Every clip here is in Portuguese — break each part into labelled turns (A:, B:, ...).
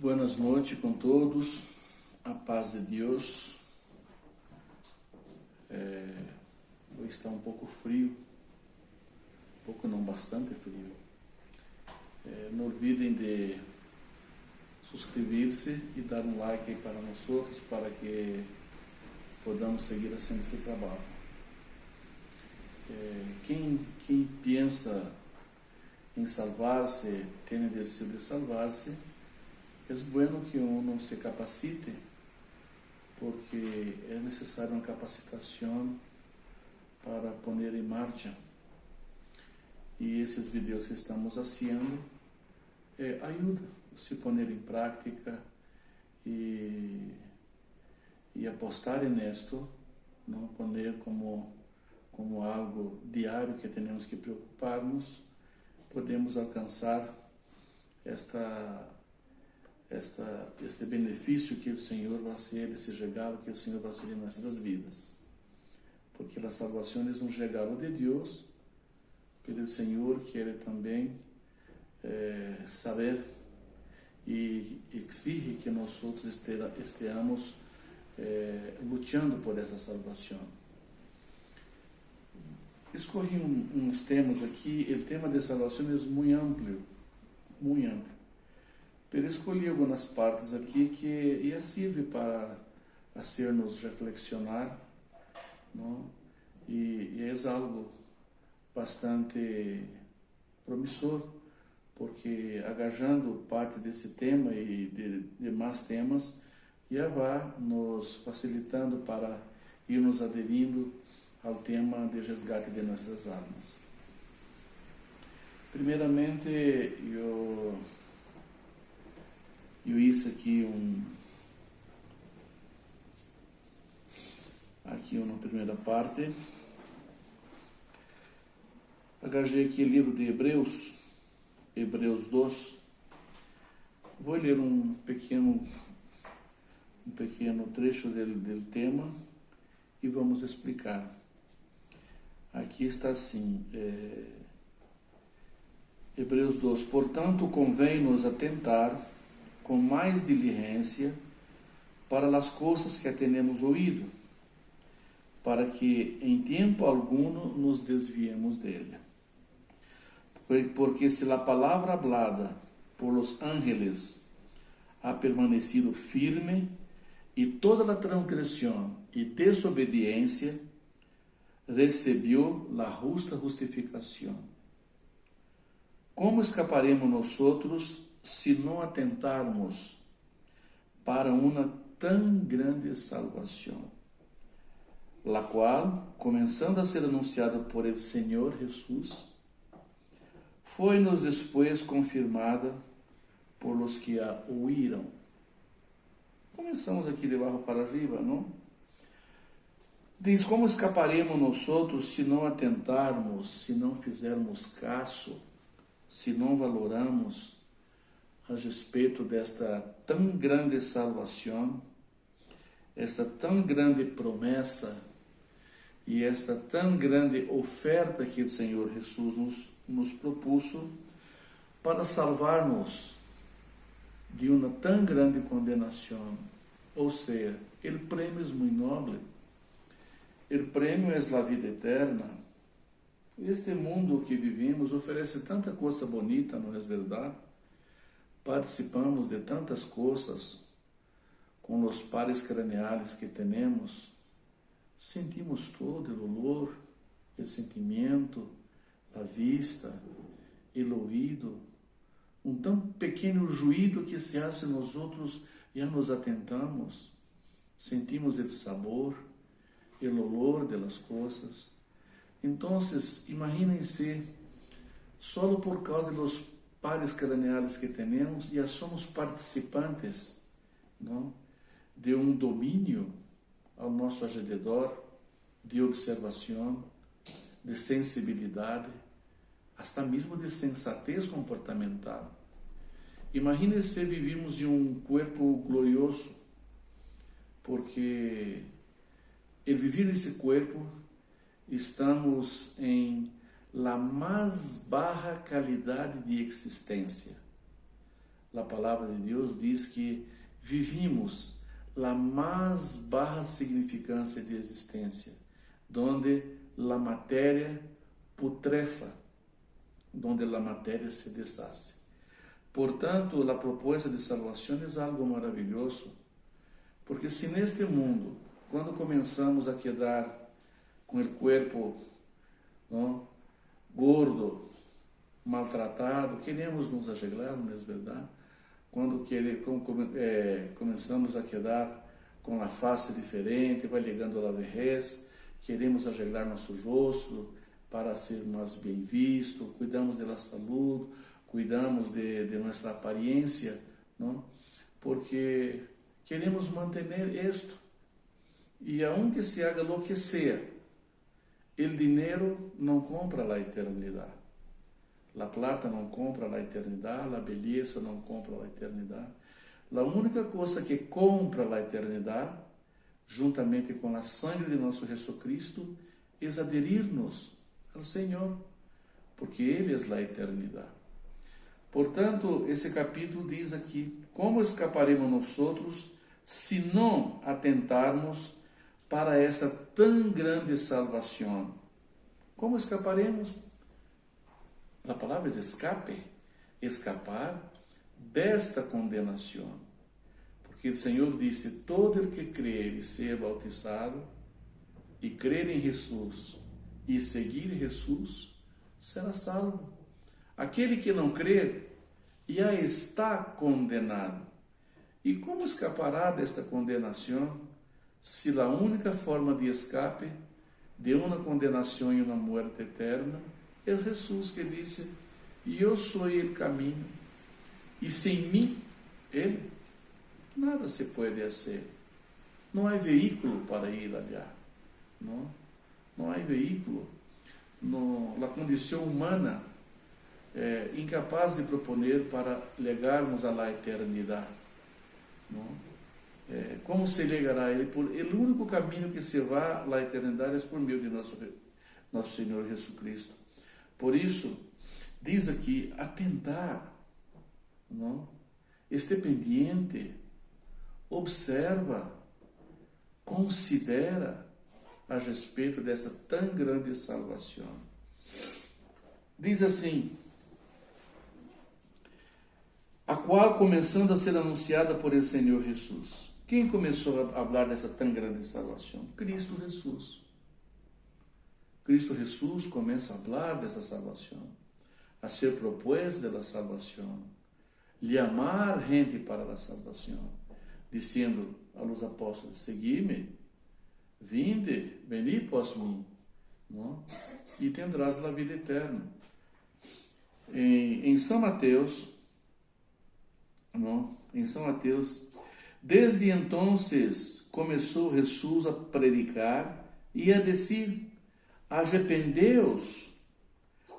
A: Boas noites com todos, a paz de Deus. Hoje está um pouco frio, pouco não, bastante frio. Não olvidem de suscrever-se e dar um like aí para nós outros, para que podamos seguir fazendo esse trabalho. Quem pensa em salvar-se, tem desejo de salvar-se, é bueno que uno se capacite, porque é necessária uma capacitação para pôr em marcha. E esses vídeos que estamos fazendo ajudam a se pôr em prática e apostar nisto, não poner como algo diário que temos que preocupar-nos. Podemos alcançar este benefício que o Senhor vai ser, esse regalo que o Senhor vai ser em nossas vidas. Porque a salvação é um regalo de Deus, mas o Senhor quer também saber e exige que nós estejamos lutando por essa salvação. Escolhi uns temas aqui. O tema de salvação é muito amplo, muito amplo. Mas escolhi algumas partes aqui que serve para fazer-nos reflexionar, não? E é algo bastante promissor, porque agarrando parte desse tema e de demais temas, já vai nos facilitando para irmos aderindo ao tema de resgate de nossas almas. Primeiramente, eu hice aqui uma primeira parte. Agarrei aqui o livro de Hebreus 2. Vou ler um pequeno trecho do tema e vamos explicar. Aqui está assim, Hebreus 2. Portanto, convém-nos atentar com mais diligência para as coisas que temos ouído, para que em tempo alguno nos desviemos dele. Porque se a palavra hablada por los ángeles ha permanecido firme, e toda a transgressão e desobediência recebeu a justa justificação, como escaparemos nós outros se não atentarmos para uma tão grande salvação, la qual, começando a ser anunciada por el Senhor Jesus, foi-nos depois confirmada por los que a ouviram. Começamos aqui de baixo para arriba, não? Diz: como escaparemos nós outros se não atentarmos, se não fizermos caso, se não valoramos a respeito desta tão grande salvação, esta tão grande promessa e esta tão grande oferta que o Senhor Jesus nos propôs para salvar-nos de uma tão grande condenação. Ou seja, o prêmio é muito nobre. O prêmio é a vida eterna. Este mundo que vivimos oferece tanta coisa bonita, não é verdade? Participamos de tantas coisas com os pares craniais que temos, sentimos todo o olor, o sentimento, a vista, o ouvido, um tão pequeno ruído que se hace nós outros, já nos atentamos, sentimos o sabor, o olor das coisas. Então, imaginem-se, só por causa dos pares craniais que temos, já somos participantes, não? De um domínio ao nosso redor, de observação, de sensibilidade, até mesmo de sensatez comportamental. Imagine-se vivirmos em um corpo glorioso, porque el viver nesse corpo estamos em la mais baixa qualidade de existência, a palavra de Deus diz que vivimos a mais baixa significância de existência, donde a matéria putrefa, donde a matéria se deshace. Portanto, a proposta de salvação é algo maravilhoso, porque se neste mundo, quando começamos a quedar com o corpo, não, gordo, maltratado, queremos nos arreglar, não é verdade? Quando começamos a quedar com a face diferente, vai chegando a vejez, queremos arreglar nosso rosto para ser mais bem visto, cuidamos da saúde, cuidamos de nossa aparência, não? Porque queremos manter isto. E aunque se haga lo que sea, o dinheiro não compra a eternidade. A plata não compra a eternidade, a beleza não compra a eternidade. A única coisa que compra a eternidade, juntamente com a sangue de nosso Jesus Cristo, é aderir-nos ao Senhor, porque Ele é a eternidade. Portanto, esse capítulo diz aqui: como escaparemos nós se não atentarmos para essa tão grande salvação? Como escaparemos? A palavra é escape, escapar desta condenação. Porque o Senhor disse: todo el que crer e ser bautizado, e crer em Jesus, e seguir Jesus, será salvo. Aquele que não crer, já está condenado. E como escapará desta condenação, se a única forma de escape de uma condenação e uma morte eterna é Jesus, que disse: eu sou o caminho, e sem mim, Ele, nada se pode fazer. Não há veículo para ir allá. Não há veículo. A condição humana é incapaz de proponer para legarmos à eternidade. Como se legará a Ele? O único caminho que se vá à eternidade é por meio de nosso Senhor Jesus Cristo. Por isso, diz aqui: atentar, não? Este pendiente, observa, considera a respeito dessa tão grande salvação. Diz assim: a qual começando a ser anunciada por el Senhor Jesus. Quem começou a falar dessa tão grande salvação? Cristo Jesus. Cristo Jesus começa a falar dessa salvação, a ser proposta da salvação, chamar gente para a salvação, dizendo aos apóstolos: segui-me, vinde, veni pós mim, não? E tendrás a vida eterna. Em São Mateus, não? Em São Mateus, desde então começou Jesus a predicar e a dizer: arrependeos,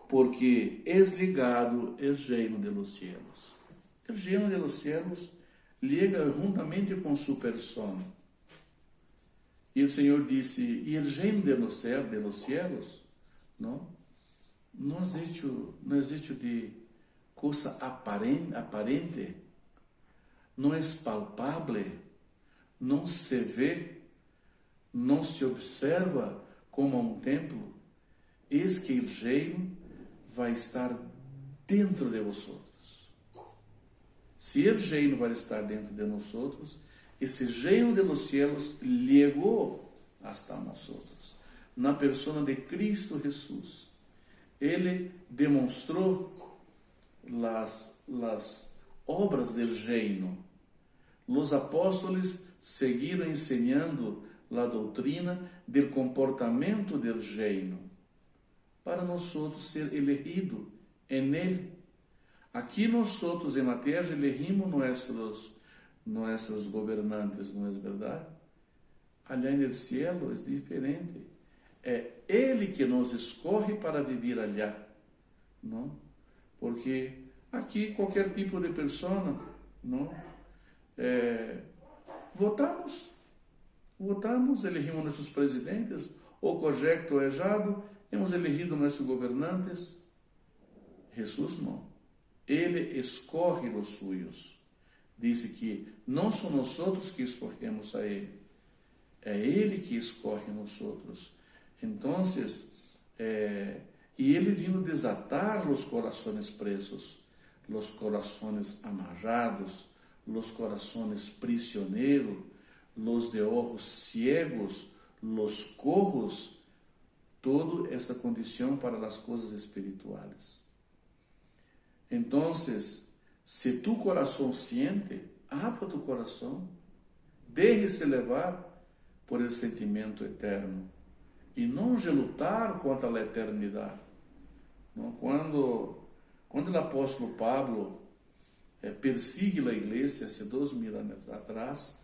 A: porque es ligado el reino de los cielos. El reino de los cielos liga juntamente com sua persona. E o Senhor disse: e el reino de los cielos não é hecho de coisa aparente, não é palpável, não se vê, não se observa como um templo. Eis que o reino vai estar dentro de vosotros. Se o reino vai estar dentro de nós, esse reino de los cielos chegou hasta nós, na persona de Cristo Jesus. Ele demonstrou as obras do reino. Os apóstolos seguiram ensinando a doutrina do comportamento do reino, para nós ser elegido em Ele. Aqui nós na terra elegimos nossos governantes, não é verdade? Allá no cielo é diferente. É Ele que nos escolhe para viver allá, não? Porque aqui qualquer tipo de pessoa, não? Votamos, elegimos nossos presidentes, ou correto ou errado, hemos elegido nossos governantes. Jesus não. Ele escorre os suyos. Diz que não são nós outros que escorremos a Ele, é Ele que escorre nós outros. Então, e Ele vindo desatar os corações presos, os corações amarrados, os corações prisioneiros, os de ojos ciegos, os cojos, toda essa condição para as coisas espirituais. Então, se tu coração siente, abra tu coração, deixe-se levar por esse sentimento eterno e não lutar contra a eternidade. Não? Quando o apóstolo Pablo persigue a igreja, há 2000 anos atrás,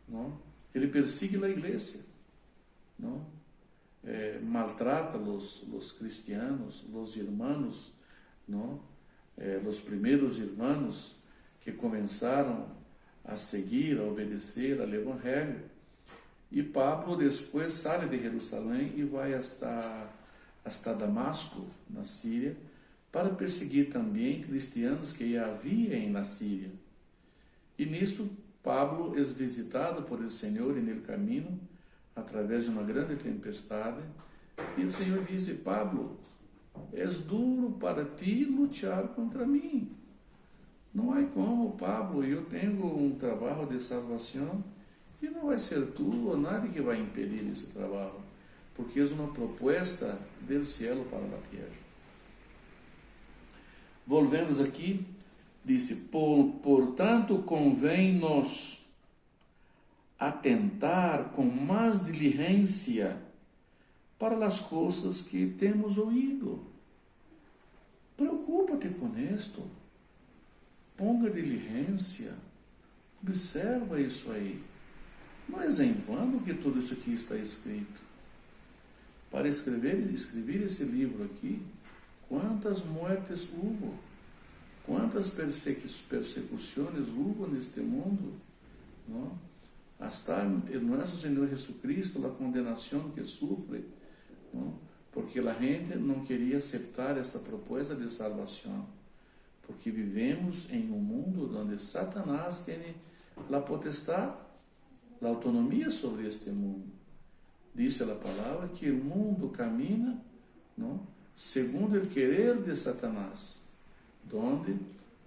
A: não? Ele persigue a igreja, não? Maltrata os cristianos, os irmãos, não? Os primeiros irmãos que começaram a seguir, a obedecer ao Evangelho. E Pablo depois sai de Jerusalém e vai hasta Damasco, na Síria, para perseguir também cristianos que havia na Síria. E nisto, Pablo é visitado por el Senhor no caminho, através de uma grande tempestade, e o Senhor diz: Pablo, é duro para ti lutar contra mim. Não há como, Pablo, eu tenho um trabalho de salvação e não vai ser tu ou nada que vai impedir esse trabalho, porque é uma proposta do cielo para a terra. Volvemos aqui, disse: portanto, convém-nos atentar com mais diligência para as coisas que temos ouído. Preocupa-te com isto. Ponga diligência. Observa isso aí. Não é em vão que tudo isso aqui está escrito. Para escrever esse livro aqui, quantas mortes houve, quantas persecuções houve neste mundo, não? Hasta o nosso Senhor Jesucristo, a condenação que sofre, não? Porque a gente não queria aceitar essa proposta de salvação, porque vivemos em um mundo onde Satanás tem a potestade, a autonomia sobre este mundo. Diz a palavra que o mundo camina, não? Segundo o querer de Satanás, donde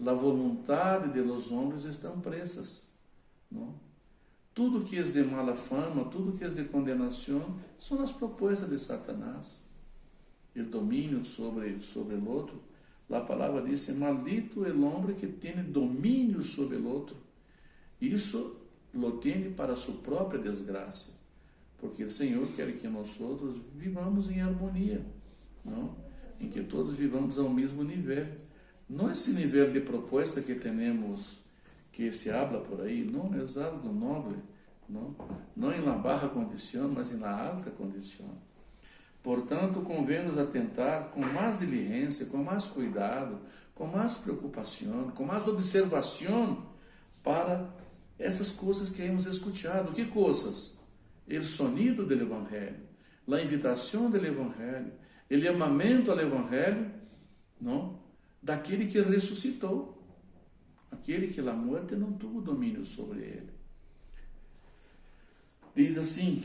A: a vontade de los homens estão presas, não? Tudo que é de mala fama, tudo que é de condenação, são as propostas de Satanás. O domínio sobre o outro. A palavra diz: maldito el hombre que tem domínio sobre o outro. Isso lo tem para sua própria desgraça, porque o Senhor quer que nós outros vivamos em harmonia, não? Em que todos vivamos ao mesmo nível. Não esse nível de proposta que temos, que se habla por aí, não é algo nobre, não em la baja condição, mas em la alta condição. Portanto, convém-nos atentar com mais diligência, com mais cuidado, com mais preocupação, com mais observação para essas coisas que hemos escutado. Que coisas? O sonido do Evangelho, a invitação do Evangelho, o amamento ao Evangelho, não? Daquele que ressuscitou, aquele que a morte não teve domínio sobre ele. Diz assim: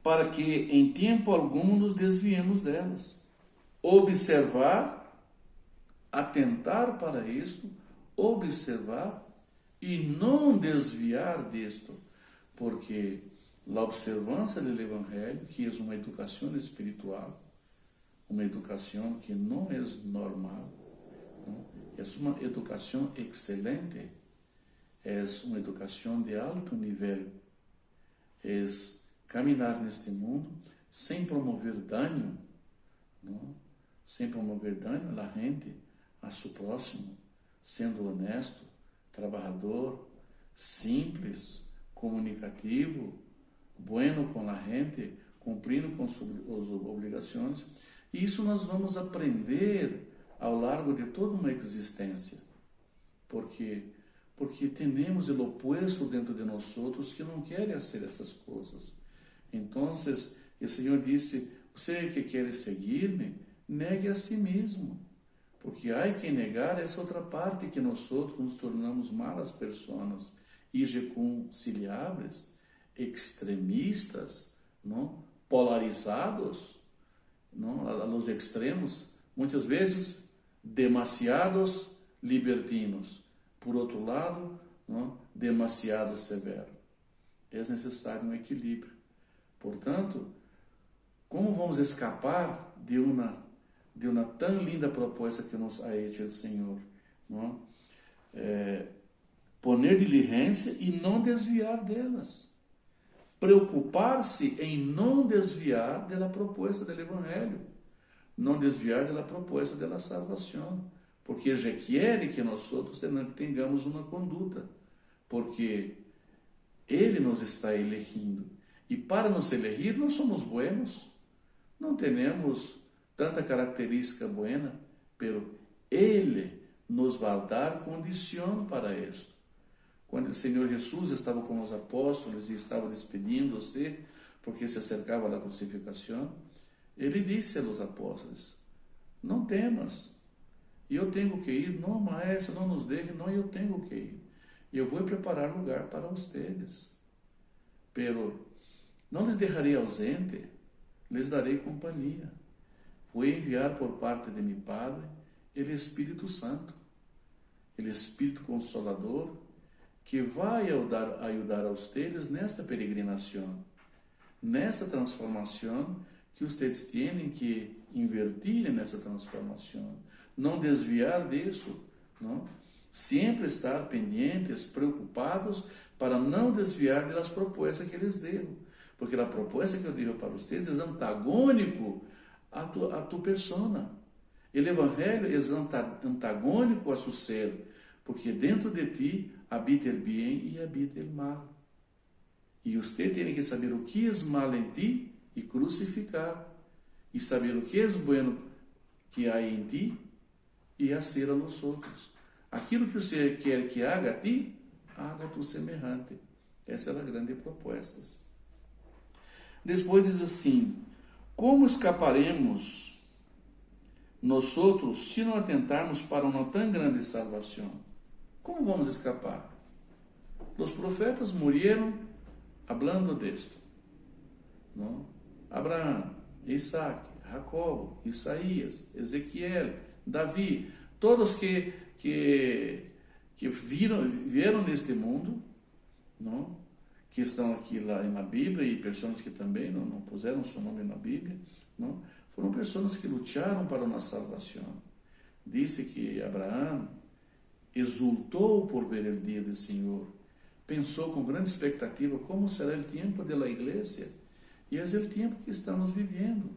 A: para que em tempo algum nos desviemos delas. Observar, atentar para isto, observar e não desviar disto, porque a observância do Evangelho, que é uma educação espiritual, uma educação que não é normal, não? É uma educação excelente, é uma educação de alto nível, é caminhar neste mundo sem promover dano, não? Sem promover dano à gente, a seu próximo, sendo honesto, trabalhador, simples, comunicativo, bueno com a gente, cumprindo com suas obrigações. E isso nós vamos aprender ao largo de toda uma existência, porque temos o oposto dentro de nós outros que não querem fazer essas coisas. Então, o Senhor disse: você que quer seguir-me, negue a si mesmo, porque há quem negar essa outra parte que nós outros nos tornamos malas pessoas, irreconciliáveis, extremistas, não? Polarizados, não? A los extremos, muitas vezes demasiados libertinos, por outro lado, não? Demasiado severo. É necessário um equilíbrio. Portanto, como vamos escapar de uma tão linda proposta que nos ha hecho o Senhor? Não? Poner diligência e não desviar delas. Preocupar-se em não desviar da proposta do Evangelho, não desviar da proposta da salvação, porque Ele quer que nós outros tenhamos uma conduta, porque Ele nos está elegindo, e para nos elegir nós somos buenos, não temos tanta característica buena, pero Ele nos vai dar condição para isto. Quando o Senhor Jesus estava com os apóstolos e estava despedindo-se, porque se acercava da crucificação, Ele disse aos apóstolos: não temas, eu tenho que ir, não, maestro, não nos deixe, não, eu tenho que ir. Eu vou preparar lugar para vocês. Pero não lhes deixarei ausente, lhes darei companhia. Vou enviar por parte de meu Padre o Espírito Santo, o Espírito Consolador, que vai ajudar a vocês nessa peregrinação, nessa transformação que vocês têm que invertir nessa transformação, não desviar disso, não? Sempre estar pendentes, preocupados, para não desviar das propostas que eles deram, porque a proposta que eu digo para vocês é antagônico a tu persona. O Evangelho é antagônico a seu ser, porque dentro de ti habita o bem e habita o mal. E você tem que saber o que é mal em ti e crucificar, e saber o que é bueno que há em ti e fazer a los outros. Aquilo que você quer que haga a ti, haga a tu semelhante. Essa é a grande proposta. Depois diz assim: como escaparemos nós outros se não atentarmos para uma tão grande salvação? Como vamos escapar? Os profetas morreram hablando disto, não? Abraão, Isaac, Jacobo, Isaías, Ezequiel, Davi, todos que vieram neste mundo, não? Que estão aqui lá na Bíblia, e pessoas que também não puseram seu nome na Bíblia, não? Foram pessoas que lutaram para uma salvação. Disse que Abraão exultou por ver o dia do Senhor, pensou com grande expectativa como será o tempo da igreja, e é o tempo que estamos vivendo,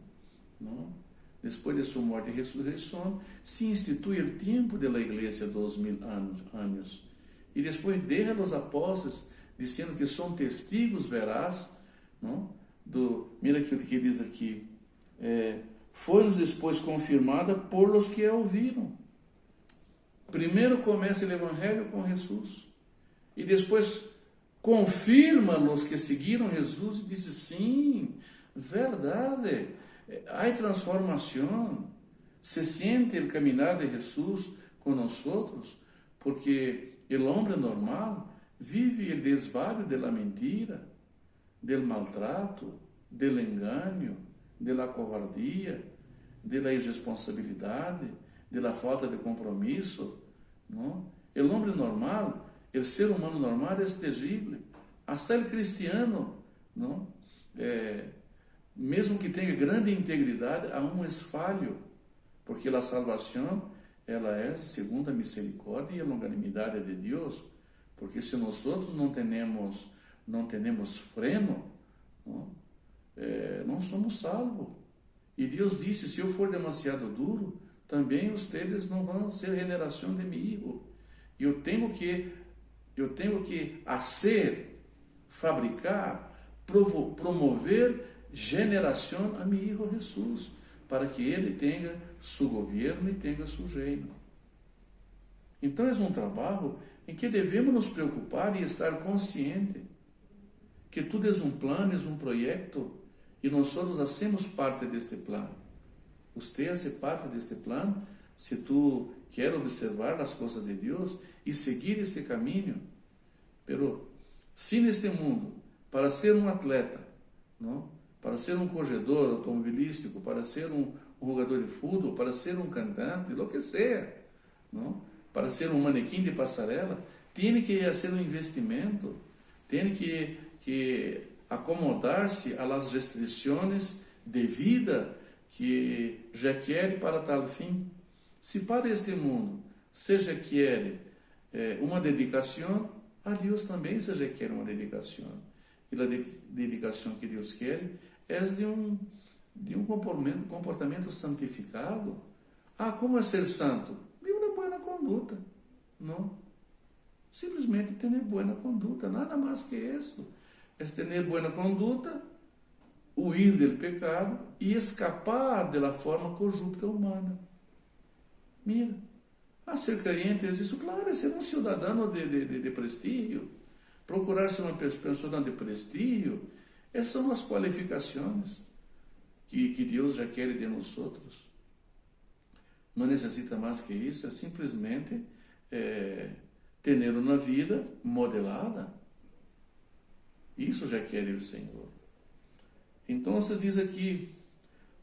A: não? Depois de sua morte e ressurreição, se institui o tempo da igreja, 2000 anos, e depois deixa os apóstolos dizendo que são testigos veraz, não? Mira aquilo que diz aqui, foi-nos depois confirmada por los que a ouviram. Primeiro começa o Evangelho com Jesus, e depois confirma os que seguiram Jesus e diz: sim, verdade, há transformação, se sente o caminhar de Jesus com nós outros, porque o homem normal vive o desvario da mentira, do maltrato, do engano, da covardia, da irresponsabilidade, da falta de compromisso, não? O homem normal, o ser humano normal é terrível. Até o cristiano, não? Mesmo que tenha grande integridade, há um falho, porque a salvação ela é segundo a misericórdia e a longanimidade de Deus, porque se nós outros não temos freno, não somos salvos. E Deus disse: se eu for demasiado duro, também vocês não vão ser generação de meu filho. Eu tenho que fazer, fabricar, promover geração a meu filho Jesus, para que ele tenha seu governo e tenha seu reino. Então é um trabalho em que devemos nos preocupar e estar consciente que tudo é um plano, é um projeto, e nós todos fazemos parte deste plano. Você faz parte deste plano se tu quer observar as coisas de Deus e seguir esse caminho. Pero, se neste mundo, para ser um atleta, não? Para ser um corredor automobilístico, para ser um jogador de futebol, para ser um cantante, lo que seja, não? Para ser um manequim de passarela, tem que ser um investimento, tem que acomodar-se às restrições de vida que requer para tal fim. Se para este mundo se requer uma dedicação, a Deus também se requer uma dedicação. E a dedicação que Deus quer é de um comportamento santificado. Ah, como é ser santo? Viver uma boa conduta. Não. Simplesmente ter boa conduta, nada mais que isso. É ter boa conduta, huir do pecado e escapar da forma corrupta humana. Mira, ser crente é isso, claro, é ser um cidadão de prestígio, procurar ser uma pessoa de prestígio. Essas são as qualificações que Deus já quer de nós outros. Não necessita mais que isso, é simplesmente ter uma vida modelada. Isso já quer o Senhor. Então, você diz aqui,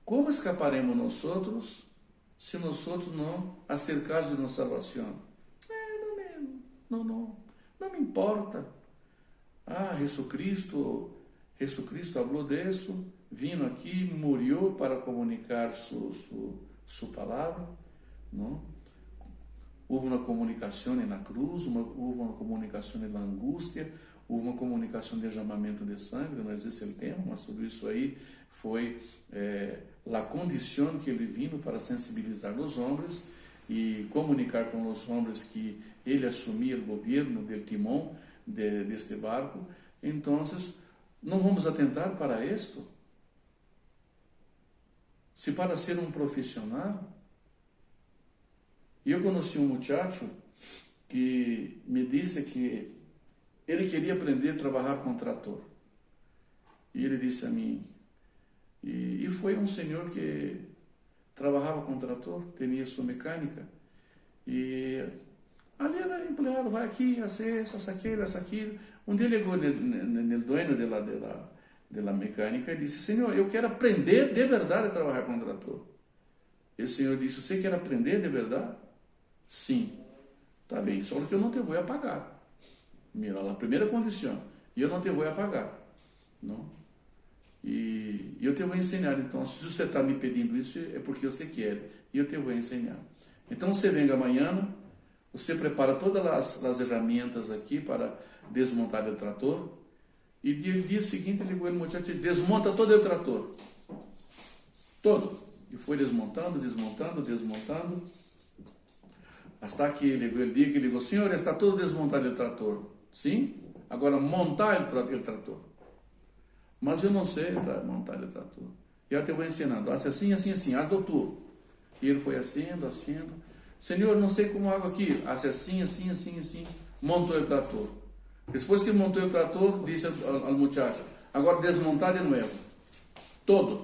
A: como escaparemos nós outros se nós outros não acercarmos de nossa salvação? Não me importa. Jesucristo falou disso, vindo aqui, morreu para comunicar sua palavra, não? Houve uma comunicação na cruz, houve uma comunicação na angústia, houve uma comunicação de derramamento de sangue, não existe o tema, mas tudo isso aí foi a condição que ele vino para sensibilizar os homens e comunicar com os homens que ele assumia o governo do timão deste barco. Então, não vamos atentar para isto? Se para ser um profissional. E eu conheci um muchacho que me disse que ele queria aprender a trabalhar com trator. E ele disse a mim, e foi um senhor que trabalhava com trator, tinha sua mecânica, e ali era empregado, vai aqui, essa aquilo. Um dia ligou no dono da mecânica e disse, senhor, eu quero aprender de verdade a trabalhar com trator. E o senhor disse, você quer aprender de verdade? Sim. Tá bem, só que eu não te vou pagar. Mira, a primeira condição, eu não te vou pagar. Não? E eu te vou ensinar. Então, se você está me pedindo isso, é porque você quer. E eu te vou ensinar. Então, você vem amanhã, você prepara todas as ferramentas aqui para desmontar o trator. E no dia seguinte, ele ligou no muchacho, desmonta todo o trator. Todo. E foi desmontando. Hasta que ele dia que ligou, senhor, está todo desmontado o trator. Sim? Agora montar o trator. Mas eu não sei montar o trator. Eu te vou ensinando. Faz assim, haz doutor. E ele foi haciendo. Senhor, não sei como hago aqui. Faz assim. Montou o trator. Depois que montou o trator, disse ao muchacho, agora desmontar de novo. Todo.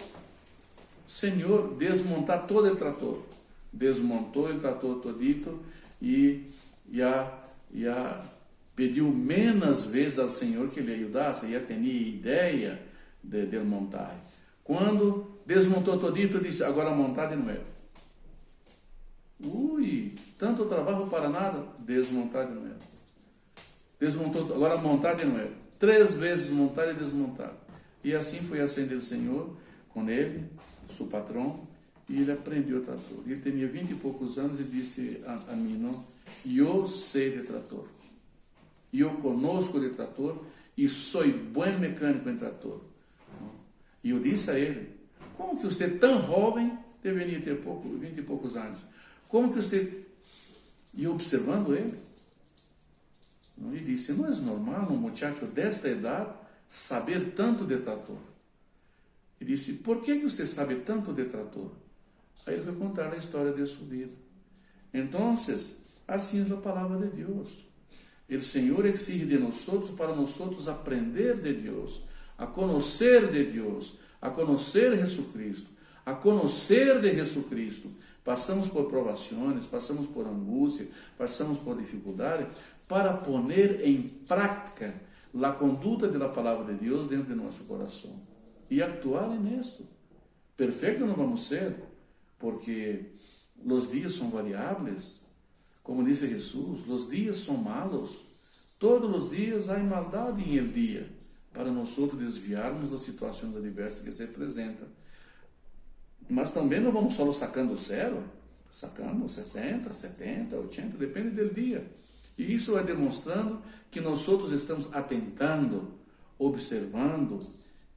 A: Senhor, desmontar todo o trator. Desmontou o trator todito e já pediu menos vezes ao Senhor que ele ajudasse, já tinha ideia de montar. Quando desmontou todito, disse, agora montar de novo. Tanto trabalho para nada, desmontar de novo. Desmontou, agora montar de novo. 3 vezes montar e desmontar. E assim foi acender o Senhor com ele, seu patrão, e ele aprendeu o trator. Ele tinha 20 e poucos anos e disse a mim, não, eu sei de trator. Eu conosco de trator e sou bom mecânico em trator. E eu disse a ele, como que você tão jovem deveria ter 20 e poucos anos? Como que você... E observando ele, ele disse, não é normal um muchacho desta idade saber tanto de trator. Ele disse, por que você sabe tanto de trator? Aí ele foi contar a história de sua vida. Então, assim é a palavra de Deus. O Senhor exige de nós para nós aprender de Deus, a conhecer de Deus, a conhecer Jesucristo, a conhecer de Jesucristo, passamos por provações, passamos por angústia, passamos por dificuldade, para poner em prática a conduta da palavra de Deus dentro de nosso coração e actuar nisso. Perfeito não vamos ser, porque os dias são variáveis, como disse Jesus, os dias são malos, todos os dias há maldade em el dia, para nós desviarmos das situações adversas que se apresentam. Mas também não vamos só sacando o zero, sacamos 60, 70, 80, depende do dia. E isso é demonstrando que nós estamos atentando, observando,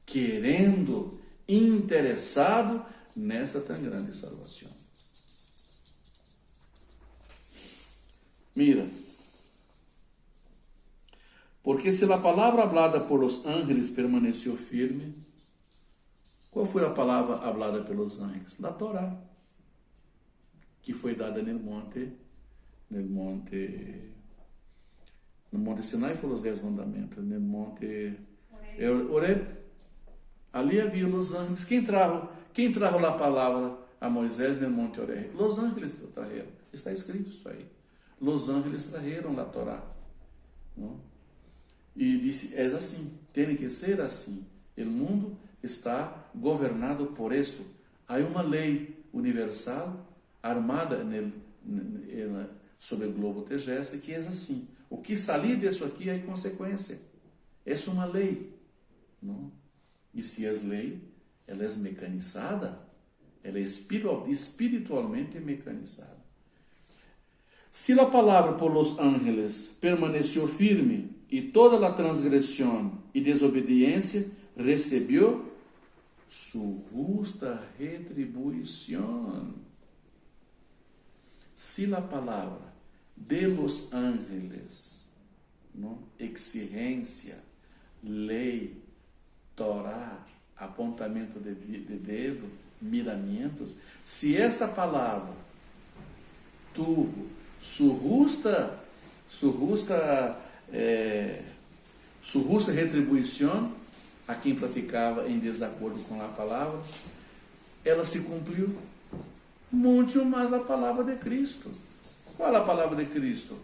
A: querendo, interessado nessa tão grande salvação. Mira, porque se a palavra hablada por los ángeles permaneceu firme, qual foi a palavra hablada pelos ángeles? A Torá, que foi dada no monte Sinai foram os 10 mandamentos, no monte Horeb, ali havia os ángeles. Quem trajo a palavra a Moisés no monte Horeb? Os ángeles trajeron, está escrito isso aí. Los ángeles trajeron a Torá, não? E disse, é assim, tem que ser assim. O mundo está governado por isto. Há uma lei universal armada sobre o globo terrestre que é assim. O que sair disso aqui é consequência. Essa é uma lei, não? E se é lei, ela é mecanizada, ela é espiritualmente mecanizada. Se a palavra por los ángeles permaneceu firme e toda a transgressão e desobediência recebeu sua justa retribuição. Se a palavra de los ángeles, não? Exigência, lei, Torá, apontamento de dedo, miramentos, se esta palavra tuvo sua justa retribuição a quem praticava em desacordo com a palavra, ela se cumpriu muito mais a palavra de Cristo. Qual é a palavra de Cristo?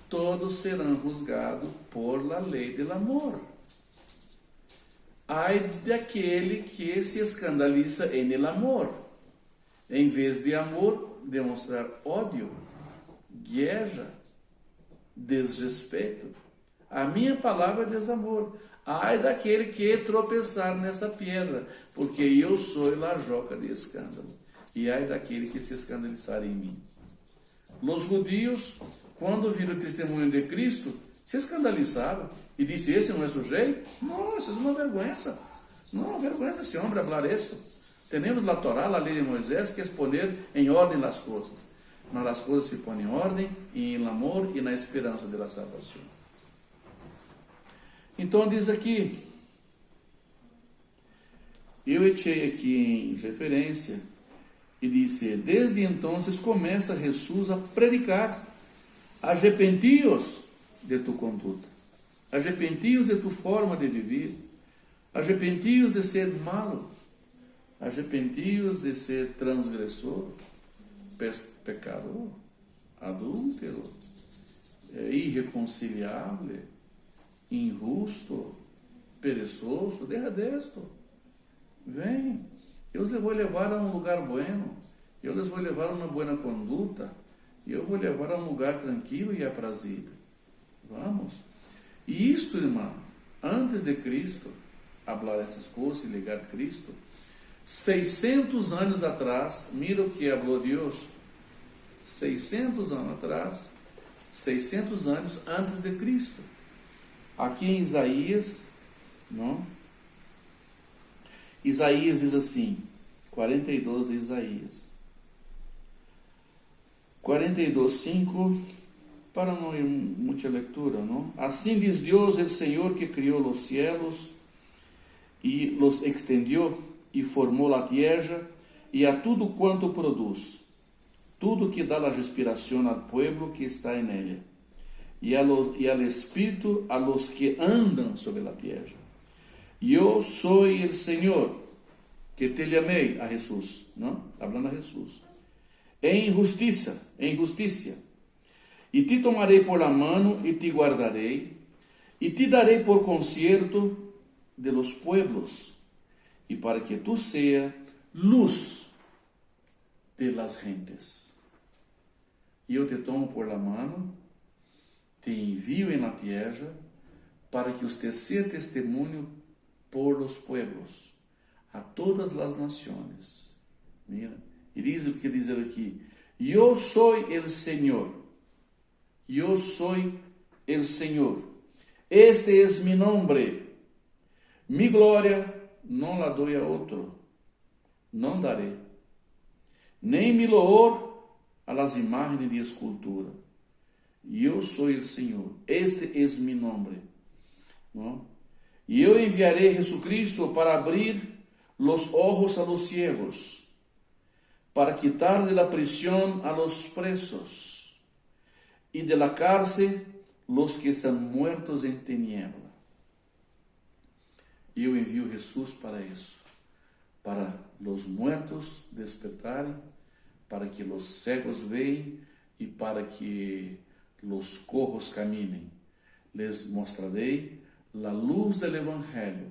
A: Todos serão julgados por la lei del amor. Ai daquele que se escandaliza en el amor. Em vez de amor, demonstrar ódio, guerra, desrespeito. A minha palavra é desamor. Ai daquele que tropeçar nessa pedra, porque eu sou a roca de escândalo. E ai daquele que se escandalizar em mim. Os judeus, quando viram o testemunho de Cristo, se escandalizaram e disse: esse não é sujeito? Não, isso é uma vergonha. Não, vergonha esse homem falar isto. Temos a Torá, a lei de Moisés, que é poner em ordem as coisas. Mas as coisas se põem em ordem, e em amor e na esperança da salvação. Então diz aqui, eu echei aqui em referência, e disse: desde então começa Jesus a predicar: arrepentíos de tu conduta, arrepentíos de tu forma de viver, arrepentíos de ser malo, arrepentíos de ser transgressor, pecador, adúltero, irreconciliável, injusto, perezoso, deja desto. Vem, eu os vou levar a um lugar bueno, eu les vou levar a uma boa conduta, eu vou levar a um lugar tranquilo e aprazível. Vamos. E isto, irmão, antes de Cristo falar essas coisas e ligar Cristo, 600 anos atrás, mira o que falou Deus, 600 anos atrás, 600 anos antes de Cristo. Aqui em Isaías, não? Isaías diz assim, 42 de Isaías, 42:5, para não ir muita leitura, não? Assim diz Deus, o Senhor que criou os cielos e los extendió e formou a tierra e a tudo quanto produz, tudo que dá a respiração ao pueblo que está en ella, e al espírito a los que andam sobre a tierra. Eu sou o Senhor que te chamei, a Jesus, não? Hablando a Jesus. em justiça, e te tomarei por la mano e te guardarei, e te darei por concierto de los pueblos, e para que tu seas luz de las gentes. E eu te tomo por la mano, te envio en la tierra, para que usted sea testemunho por los pueblos, a todas las naciones. Mira, e diz o que diz aqui: eu sou el Senhor, eu sou el Senhor, este es mi nombre, mi glória não la doy a outro, não daré, nem mi loor a las imágenes de escultura. Eu sou o Senhor, este es mi nombre. ¿No? E eu enviarei Jesucristo para abrir los ojos a los ciegos, para quitar de la prisión a los presos, y de la cárcel los que están muertos en tiniebla. Eu envio Jesus para isso, para los muertos despertarem, para que los cegos veem e para que los cojos caminem. Les mostrarei la luz del Evangelio,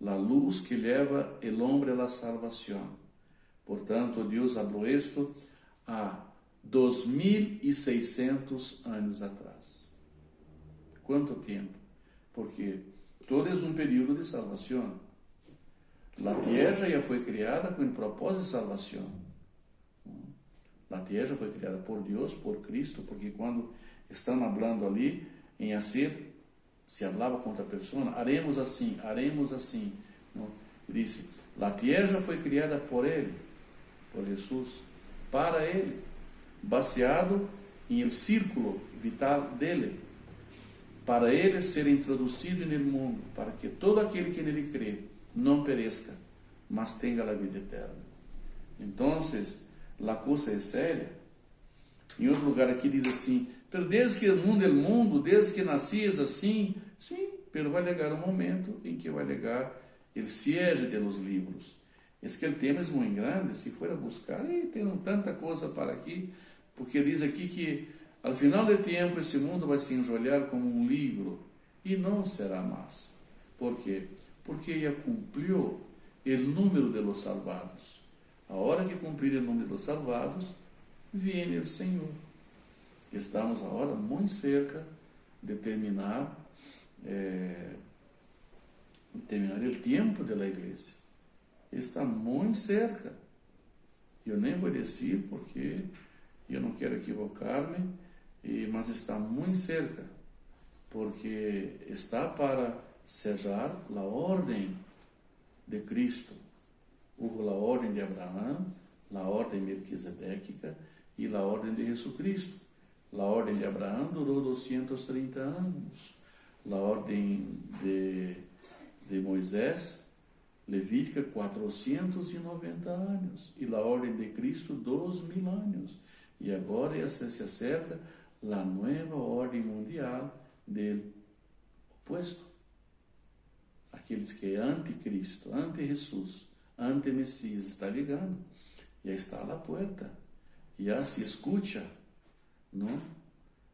A: la luz que lleva el hombre a la salvación. Portanto, Deus falou isto há 2600 anos atrás. Quanto tempo? Porque todo é período de salvação. A terra já foi criada com o propósito de salvação. A terra foi criada por Deus, por Cristo, porque quando estão falando ali em hacer, se falava com outra pessoa, haremos assim, haremos assim. Não? Disse, a terra foi criada por Ele, por Jesus, para Ele, baseado em el círculo vital dele, para Ele ser introduzido no mundo, para que todo aquele que nele crê não pereça, mas tenha a vida eterna. Então, a coisa é séria. Em outro lugar aqui diz assim, pero desde que o mundo é o mundo, desde que nascias assim, sim, pero vai chegar um momento em que vai chegar o cierre de los livros. Es que o tema é muito grande, se for a buscar, tem tanta coisa para aqui, porque diz aqui que ao final do tempo esse mundo vai se enjolhar como um livro e não será mais. Por quê? Porque já cumpriu o número de los salvados. A hora que cumprir o número de los salvados, viene o Senhor. Estamos agora muito cerca de terminar o tempo da igreja. Está muito cerca. Eu nem vou dizer porque eu não quero equivocar-me, mas está muito cerca, porque está para sellar a ordem de Cristo. Houve a ordem de Abraão, a ordem melquisedéquica e a ordem de Jesucristo. A ordem de Abraão durou 230 anos. A ordem de Moisés, Levítica, 490 anos. E a ordem de Cristo, 2000 anos. E agora se acerca a nova ordem mundial do opuesto. Aqueles que é anticristo, anti-Jesus, anti-Messias, está ligando. Já está à porta. Já se escuta, não?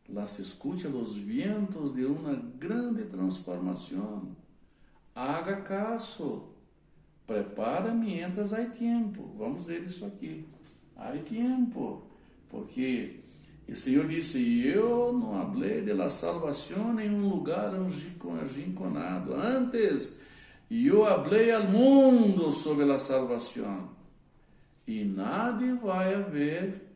A: Lá se escuta os vientos de uma grande transformação. Haga caso. Prepara mientras há tempo. Vamos ver isso aqui. Há tempo. Porque o Senhor disse, eu não falei de la salvação em um lugar arrinconado. Antes, eu falei ao mundo sobre a salvação. E nada vai haver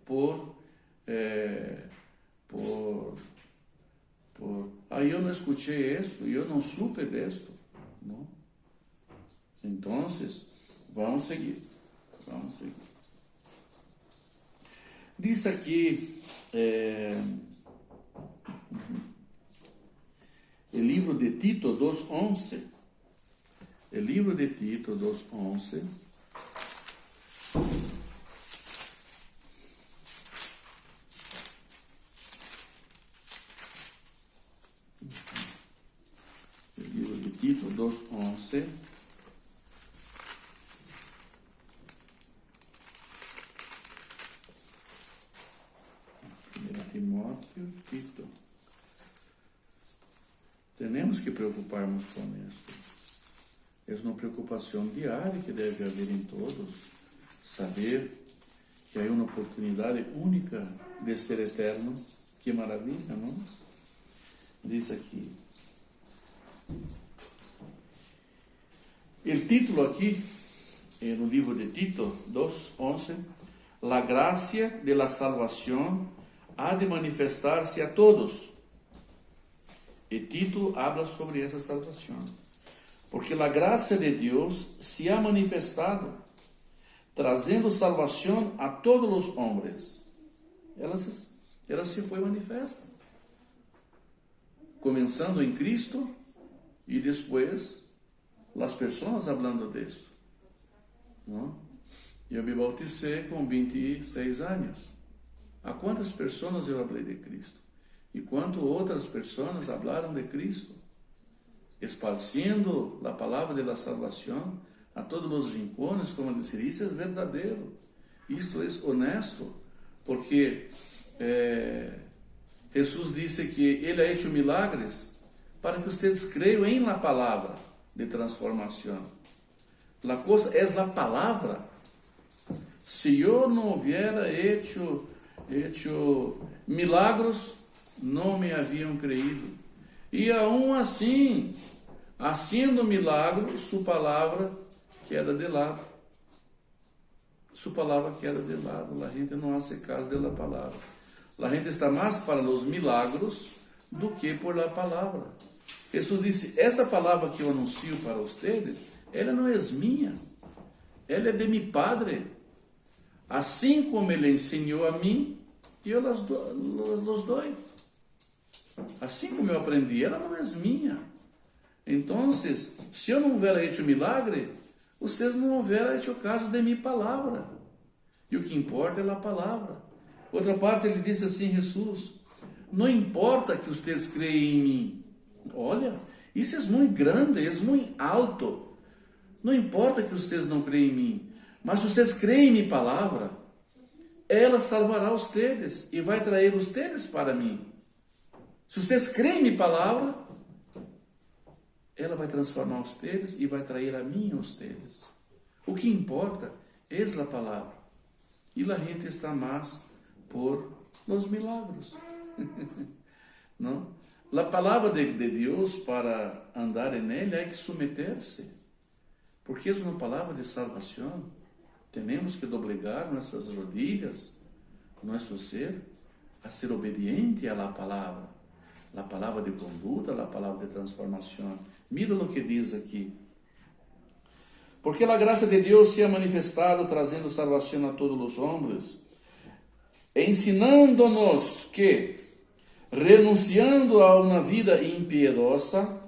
A: aí eu não escutei isto, eu não supe disto, não? Então, vamos seguir. Diz aqui o livro de Tito 2:11. O livro de Tito 2:11. O livro de Tito 2:11. Timóteo, Tito. Temos que preocuparmos com isso. É uma preocupação diária que deve haver em todos. Saber que há uma oportunidade única de ser eterno. Que maravilha, não? Diz aqui. O título aqui, no livro de Tito 2:11, La gracia de la salvación ha de manifestar-se a todos. E Tito habla sobre essa salvação. Porque a graça de Deus se ha manifestado, trazendo salvação a todos os homens. Ela se foi manifesta. Começando em Cristo e depois as pessoas falando disso. Não? Eu me bautizei com 26 anos. A quantas pessoas eu falei de Cristo? E quanto outras pessoas falaram de Cristo? Esparcindo a palavra de la salvação a todos os rincones, como dizer, isso é verdadeiro, isto é honesto, porque Jesus disse que Ele ha hecho milagres para que vocês creiam em la palavra de transformação. La cosa es la palavra. Se eu não hubiera hecho milagros, não me haviam creído. E aún assim, haciendo milagro, sua palavra queda de lado. Sua palavra queda de lado. A gente não hace caso da palavra. A gente está mais para os milagros do que por la palavra. Jesus disse: esta palavra que eu anuncio para vocês, ela não é minha, ela é de mi Padre. Assim como Ele ensinou a mim, eu los dou. Assim como eu aprendi, ela não é minha. Então, se eu não houver hecho milagre, vocês não houveram hecho caso de minha palavra. E o que importa é a palavra. Outra parte, ele disse assim, Jesus: não importa que vocês creem em mim. Olha, isso é muito grande, é muito alto. Não importa que vocês não creem em mim, mas se vocês creem em minha palavra, ela salvará vocês e vai trazer vocês para mim. Se vocês creem em minha palavra, ela vai transformar vocês e vai trazer a mim a vocês. O que importa é a palavra. E a gente está mais por los milagros. Não? A palavra de Deus, para andar em ela, é que submeter-se. Porque é uma palavra de salvação. Temos que doblegar nossas rodilhas, nosso ser, a ser obediente à palavra. A palavra de conduta, a palavra de transformação. Mira o que diz aqui. Porque a graça de Deus se ha manifestado, trazendo salvação a todos os homens, ensinando-nos que, renunciando a uma vida impiedosa,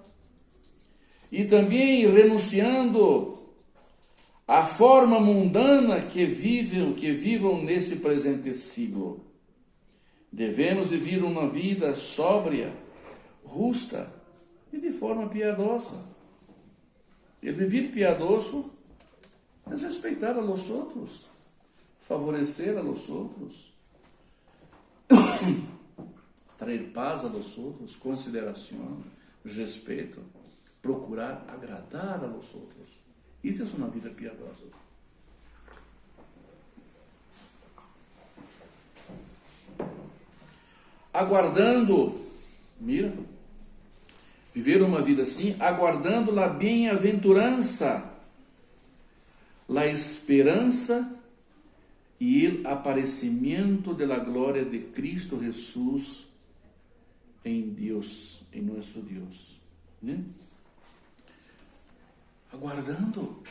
A: e também renunciando à forma mundana que vivam nesse presente siglo, devemos viver uma vida sóbria, justa e de forma piedosa. E viver piedoso é respeitar a los outros, favorecer a los outros, trazer paz a los outros, consideração, respeito, procurar agradar a los outros. Isso é uma vida piedosa. Aguardando, mira, viver uma vida assim, aguardando a bem-aventurança, a esperança e o aparecimento da glória de Cristo Jesus em Deus, em nosso Deus, né? Aguardando.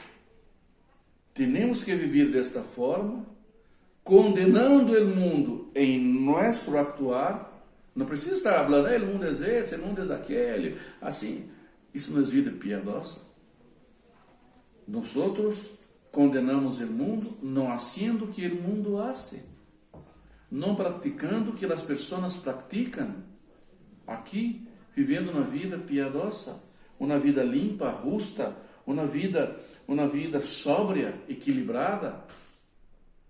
A: Temos que viver desta forma, condenando o mundo em nosso actuar. Não precisa estar falando, o mundo é esse, o mundo é aquele, assim. Isso não é vida piedosa. Nós condenamos o mundo, não haciendo o que o mundo hace, não praticando o que as pessoas praticam. Aqui, vivendo uma vida piedosa, uma vida limpa, justa, uma vida sóbria, equilibrada.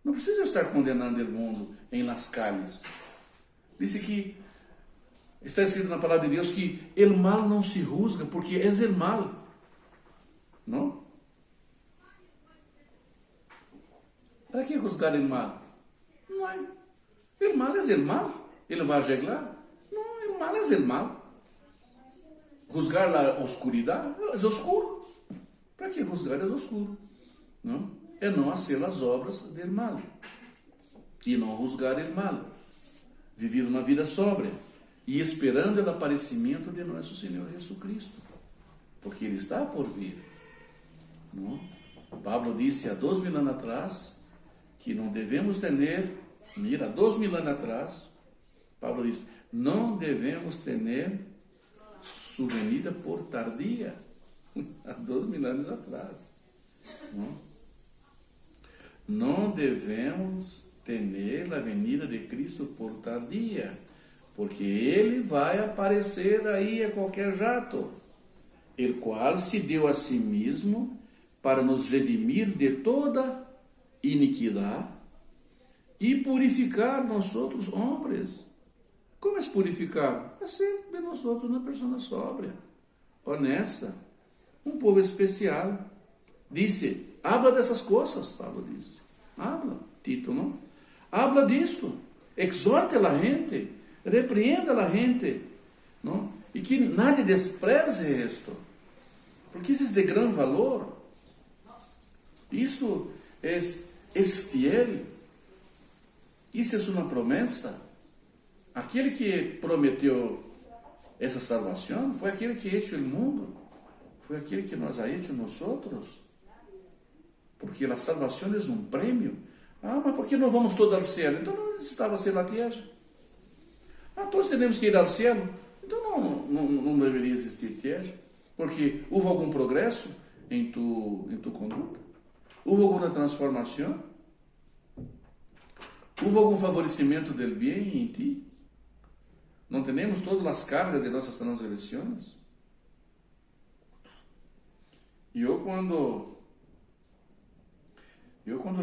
A: Não precisa estar condenando o mundo em las calles. Dice que está escrito na palavra de Deus que el mal não se juzga, porque é el mal. Não? Para que juzgar el mal? Não é. El mal é el mal. Ele vai arreglar? Não, el mal é el mal. Juzgar a oscuridade é oscuro. Para que juzgar é oscuro? Não? É não fazer as obras do mal. E não juzgar o mal. Viver uma vida sóbria. E esperando o aparecimento de nosso Senhor Jesus Cristo. Porque Ele está por vir. Não? Pablo disse há 2000 anos atrás que não devemos ter, mira, 2000 anos atrás, Pablo disse, não devemos ter sua venida por tardia. Há 2000 anos atrás. Não devemos ter a venida de Cristo por tardia, porque Ele vai aparecer aí a qualquer jato, o qual se deu a si mesmo para nos redimir de toda iniquidade e purificar nós outros homens. Como é purificar? É ser de nós outros uma pessoa sóbria, honesta, um povo especial. Disse, habla dessas coisas, Pablo disse. Habla, Tito, não? Habla disto, exorte a gente, repreenda a gente, não? E que nadie despreze isto, porque isso é de grande valor. Isso é fiel. Isso é uma promessa. Aquele que prometeu essa salvação foi aquele que hecho o mundo, foi aquele que nos ha hecho nós outros. Porque a salvação é um prêmio. Ah, mas por que não vamos todos ao céu? Então não necessitava ser na terra. Ah, todos temos que ir ao céu. Então não deveria existir terra. Porque houve algum progresso em tu conduta? Houve alguma transformação? Houve algum favorecimento do bem em ti? Não temos todas as cargas de nossas transgressões? E eu quando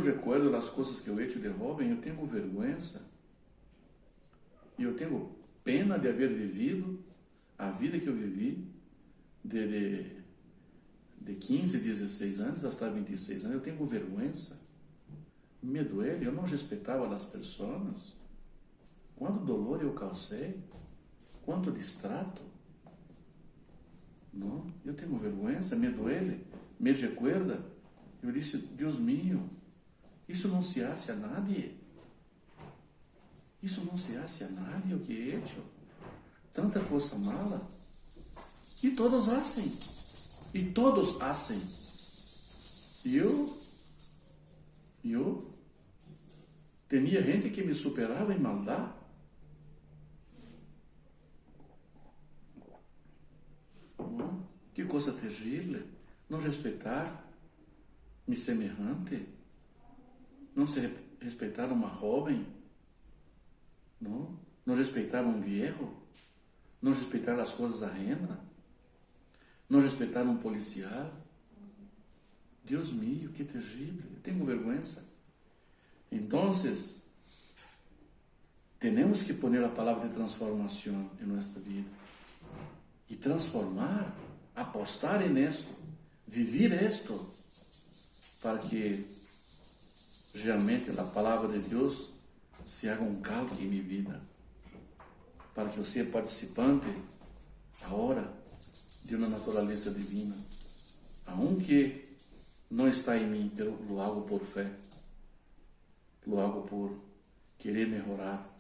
A: recuerdo as coisas que eu hecho de jovem, eu tenho vergonha. E eu tenho pena de haver vivido a vida que eu vivi de 15, 16 anos até 26 anos. Eu tenho vergonha. Me duele, eu não respeitava as pessoas. Quanto dolor eu causei, quanto distrato. Não, eu tenho vergonha, me duele, me recuerda. Eu disse, Deus mío, isso não se hace a nadie. Isso não se hace a nadie, o que he hecho. Tanta coisa mala. E todos hacen. E todos hacen. E eu tinha gente que me superava em maldade. Que coisa terrível. Não respeitar mi semelhante, não se respeitar uma jovem, não respeitar um viejo, não respeitar as coisas ajenas, não respeitar um policial. Deus mío, que terrível, eu tenho vergonha. Então, temos que pôr a palavra de transformação em nossa vida e transformar, apostar em esto, viver esto, para que realmente a palavra de Deus se haga um calque em minha vida, para que eu seja participante agora de uma natureza divina, aunque não está em mim, pero lo hago por fé, lo hago por querer melhorar,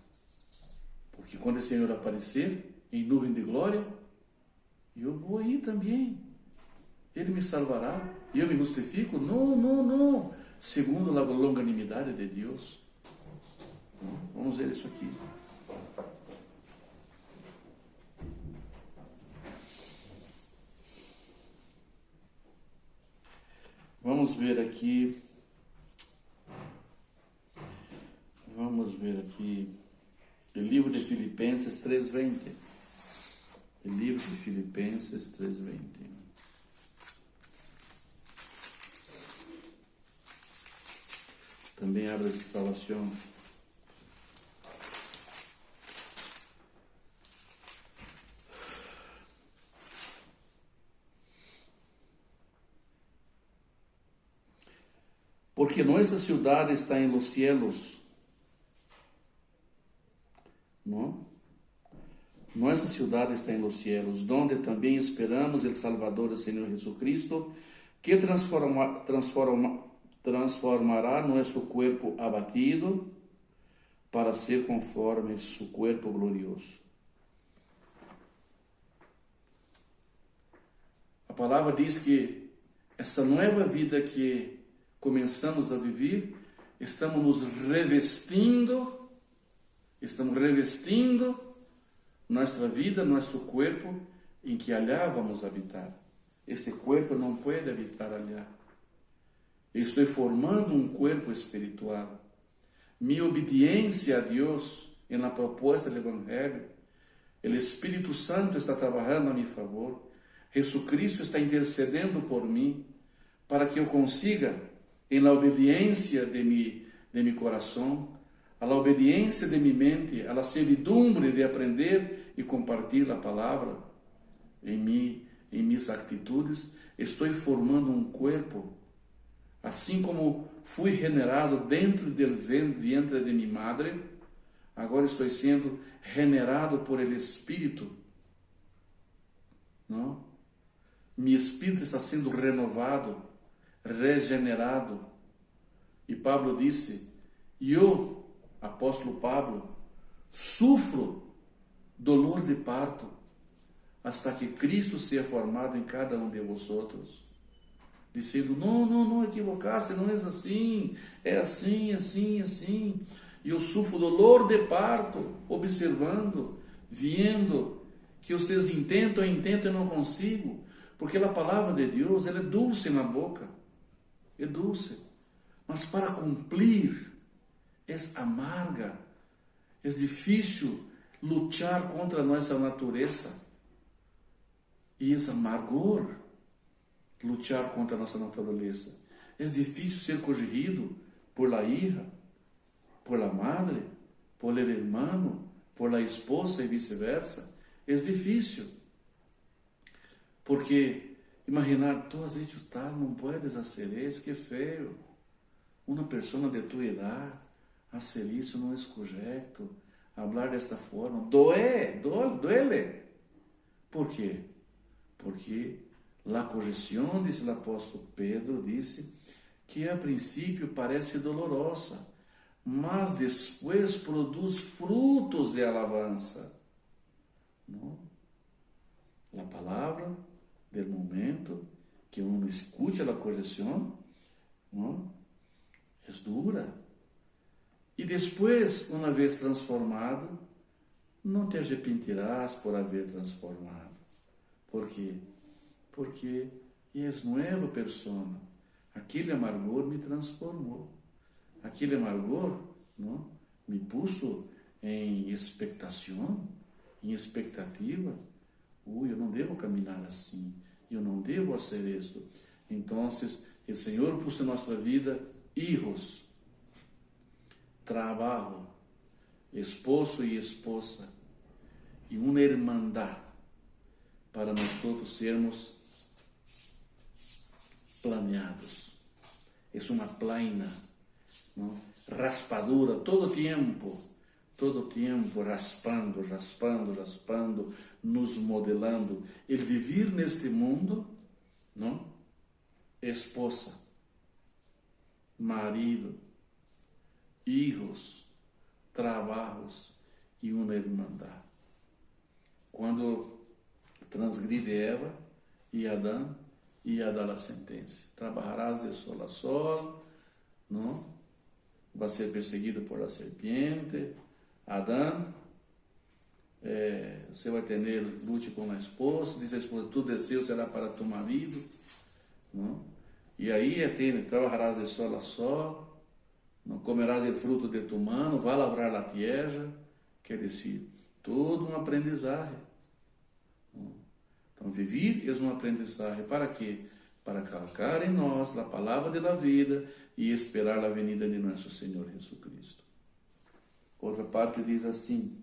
A: porque quando o Senhor aparecer em nuvem de glória, eu vou ir também. Ele me salvará e eu me justifico? Não. Segundo a longanimidade de Deus. Vamos ver isso aqui. Vamos ver aqui. O livro de Filipenses 3:20. O livro de Filipenses 3:20. Também habla de salvação. porque nossa cidade está em los cielos, não? Nossa cidade está em los cielos, donde também esperamos el Salvador, o Senhor Jesucristo, que transformará nosso corpo abatido para ser conforme su cuerpo glorioso. A palavra diz que essa nova vida que começamos a viver, estamos revestindo nossa vida, nosso corpo, em que allá vamos habitar. Este corpo não pode habitar allá. Eu estou formando um corpo espiritual. Minha obediência a Deus na proposta do Evangelho, o Espírito Santo está trabalhando a meu favor, Jesucristo está intercedendo por mim, para que eu consiga, na obediência de meu coração, a la obediência de minha mente, a la servidumbre de aprender e compartilhar a palavra em minhas atitudes, estou formando um corpo, assim como fui generado dentro do ventre de minha madre, agora estou sendo generado por el Espírito. Não? Meu espírito está sendo renovado, regenerado. E Pablo disse: eu, apóstolo Pablo, sufro dolor de parto, hasta que Cristo seja formado em cada um de vosotros. Dizendo: não equivocasse, não é assim, é assim, assim, assim. E eu sufro dolor de parto, observando, vendo que vocês intentam e não consigo, porque a palavra de Deus, ela é dulce na boca, é dulce, mas para cumprir é amarga, é difícil lutar contra nossa natureza, e é amargor lutar contra a nossa natureza. É difícil ser corrigido por la hija, por la madre, por el hermano, por la esposa e vice-versa. É difícil. Porque imaginar, tu has hecho tal, não puedes hacer isso, que feio. Uma pessoa de tua idade hacer isso não é correto. Hablar desta forma, duele. Por quê? Porque la correção, disse o apóstolo Pedro, disse que a princípio parece dolorosa, mas depois produz frutos de alabança. Não? A palavra do momento que uno escuta a correção, não? É dura. E depois, uma vez transformado, não te arrepentirás por haver transformado. Por quê? Porque és nova pessoa. Aquele amargor me transformou. Aquele amargor, não, me puso em expectação, em expectativa. Eu não devo caminhar assim. Eu não devo fazer isto. Então, o Senhor puso em nossa vida hijos, trabalho, esposo e esposa, e uma irmandade para nós outros sermos planeados. É uma plaina, não? Raspadura todo tempo, raspando, nos modelando. Ele viver neste mundo, não? Esposa, marido, hijos, trabalhos e uma irmandade. Quando transgride Eva e Adão, ia dar a sentença: trabalharás de sol a sol, não? Vai ser perseguido por la serpiente. Adão, você vai ter lute com a esposa, diz a esposa: tu desceu será para tu marido, não? E aí trabalharás de sol a sol, não comerás o fruto de tu mano, vai lavrar a tierra, quer dizer, todo um aprendizagem. Então, viver é um aprendizagem. Para quê? Para calcar em nós a palavra da vida e esperar a venida de nosso Senhor Jesus Cristo. Outra parte diz assim: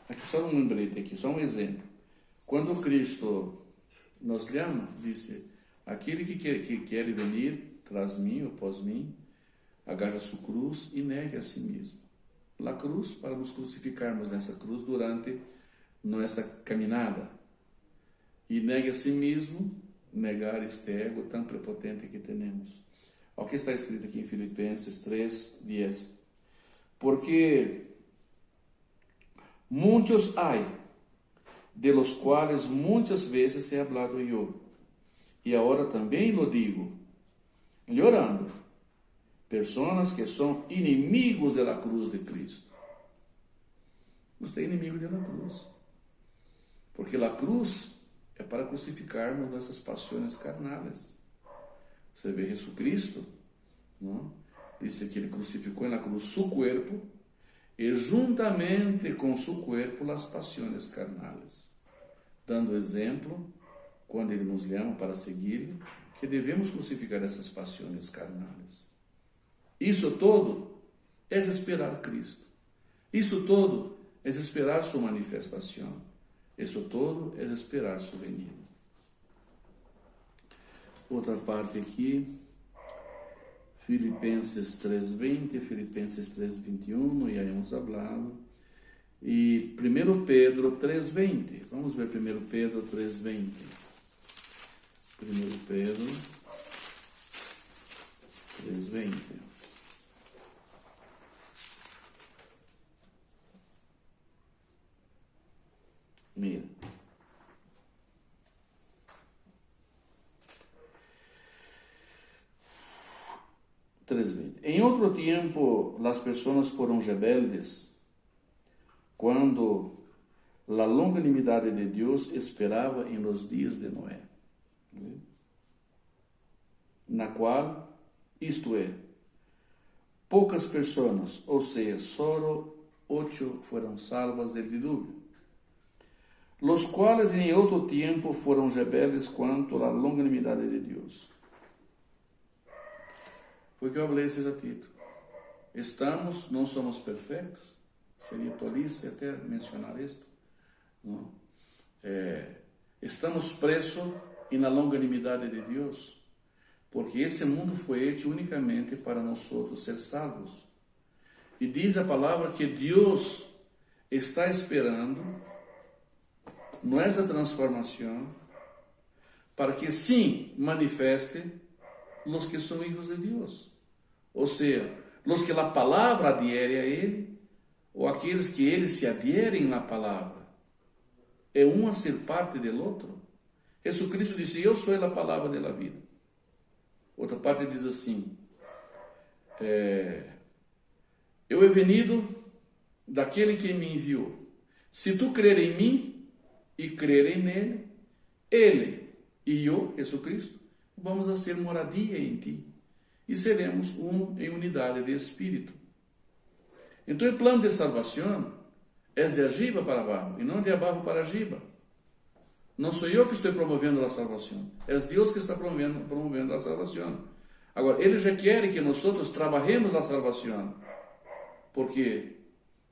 A: aqui só um lembrete, aqui só um exemplo. Quando Cristo nos chama, disse: aquele que quer venir tras mim ou pós mim, agarre a sua cruz e negue a si mesmo. A cruz, para nos crucificarmos nessa cruz durante nossa caminhada. E negue a si mesmo, negar este ego tão prepotente que temos. Olha o que está escrito aqui em Filipenses 3:10. Porque muitos hay, de los quais muitas vezes he hablado eu, e agora também lo digo, llorando, personas que são inimigos da cruz de Cristo. Você é inimigo da cruz, porque a cruz é para crucificarmos nossas paixões carnais. Você vê Jesucristo, não? Disse que ele crucificou na cruz seu corpo e juntamente com seu corpo as paixões carnais, dando exemplo, quando ele nos chama para seguir, que devemos crucificar essas paixões carnais. Isso todo é esperar Cristo. Isso todo é esperar sua manifestação. Isso todo é esperar sua venida. Outra parte aqui, Filipenses 3:20, Filipenses 3:21, já hemos falado. E 1 Pedro 3:20. Vamos ver 1 Pedro 3:20. 1 Pedro 3:20. Mira. Em outro tempo, as pessoas foram rebeldes, quando a longanimidade de Deus esperava em los dias de Noé, na qual, isto é, poucas pessoas, ou seja, só 8 foram salvas del dilúvio, los quais em outro tempo foram rebeldes quanto à longanimidade de Deus. Foi que eu falei esse Tito. Não somos perfeitos. Seria tolice até mencionar isto. Não? Estamos presos na longanimidade de Deus, porque esse mundo foi feito unicamente para nós outros ser salvos. E diz a palavra que Deus está esperando nossa transformação para que sim manifeste os que são filhos de Deus. Ou seja, os que a palavra adere a Ele, ou aqueles que Ele se adherem à palavra. É um a ser parte do outro. Jesucristo disse: eu sou a palavra da vida. Outra parte diz assim: eu he venido daquele que me enviou. Se tu crer em mim e crerem nele, Ele e eu, Jesucristo, vamos a ser moradia em ti. E seremos um em unidade de espírito. Então, o plano de salvação é de arriba para abaixo, e não de abaixo para arriba. Não sou eu que estou promovendo a salvação, é Deus que está promovendo a salvação. Agora, Ele já quer que nós trabalhemos a salvação, porque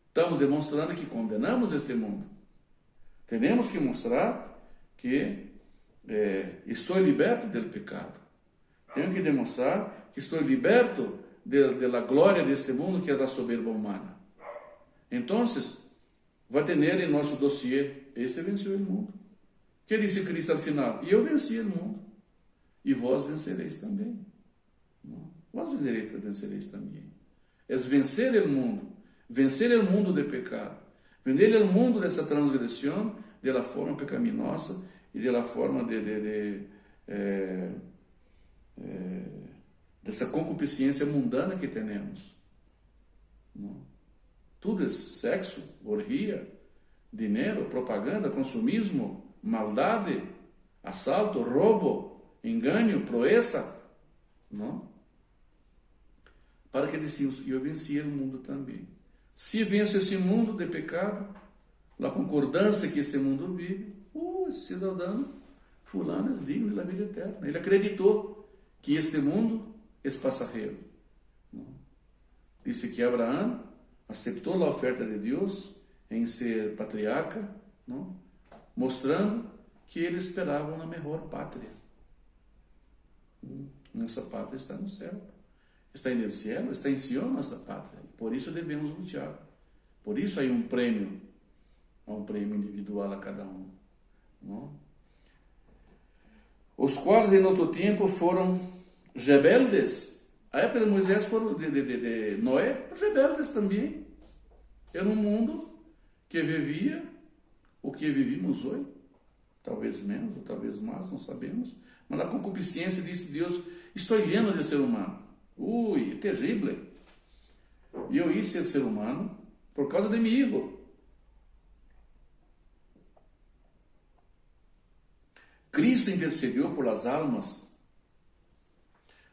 A: estamos demonstrando que condenamos este mundo. Temos que mostrar que estou liberto do pecado. Tenho que demonstrar que estou liberto da glória deste mundo, que é da soberba humana. Então, vai ter em nosso dossiê: este venceu o mundo. Que disse Cristo ao final? E eu venci o mundo, e vós vencereis também. Não? Vós vencereis também. É vencer o mundo de pecado, vencer o mundo dessa transgressão, da forma pecaminosa e da forma dessa concupiscência mundana que temos. Não? Tudo é sexo, orgia, dinheiro, propaganda, consumismo, maldade, assalto, roubo, engano, proeza. Não? Para que dissemos: eu venci o mundo também. Se venço esse mundo de pecado, a concordância que esse mundo vive, esse cidadão fulano é digno da vida eterna. Ele acreditou que este mundo é passageiro. Disse que Abraão aceitou a oferta de Deus em ser patriarca, não? mostrando que eles esperavam na melhor pátria. Nossa pátria está no céu. Está no céu, está em Sion, nossa pátria. Por isso devemos lutar. Por isso há um prêmio individual a cada um. Não? Os quais em outro tempo foram rebeldes. A época de Moisés foram de Noé, rebeldes também. Era um mundo que vivia o que vivimos hoje. Talvez menos, ou talvez mais, não sabemos. Mas a concupiscência, disse Deus, estou lleno de ser humano. Ui, é terrível. E eu ia ser ser humano por causa de meu filho. Cristo intercedeu por las almas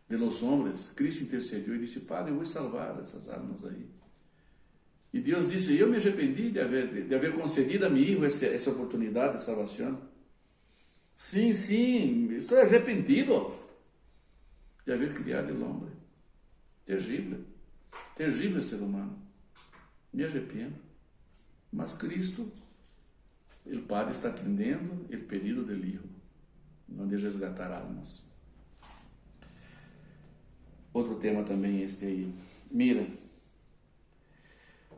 A: de los hombres. Cristo intercedeu e disse, Padre, eu vou salvar essas almas aí. E Deus disse, eu me arrependi de haver concedido a meu filho essa oportunidade de salvação. Sim, estou arrependido de haver criado o homem. Terrível ser humano. Me arrependo. Mas Cristo, o Padre está atendendo o pedido do Filho, não de resgatar almas. Outro tema também este aí. Mira,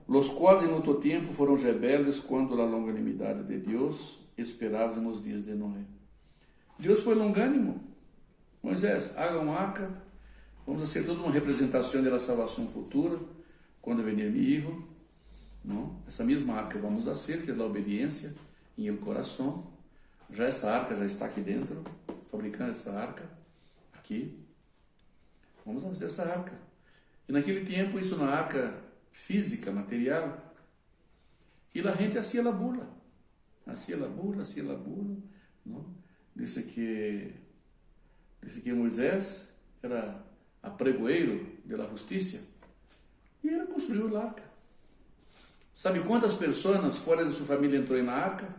A: los quais em outro tempo foram rebeldes quando a longanimidade de Deus esperava nos dias de Noé. Deus foi longânimo. Moisés, haga uma arca. Vamos fazer toda uma representação da salvação futura, quando venir meu filho. Não? Essa mesma arca vamos fazer, que é a obediência em el coração. Já essa arca já está aqui dentro, fabricando essa arca aqui. Vamos fazer essa arca. E naquele tempo, isso na arca física, material, e a gente hacía la bula. Não? Disse que Moisés era apregoeiro da justiça e ele construiu a arca. Sabe quantas pessoas fora de sua família entrou na arca?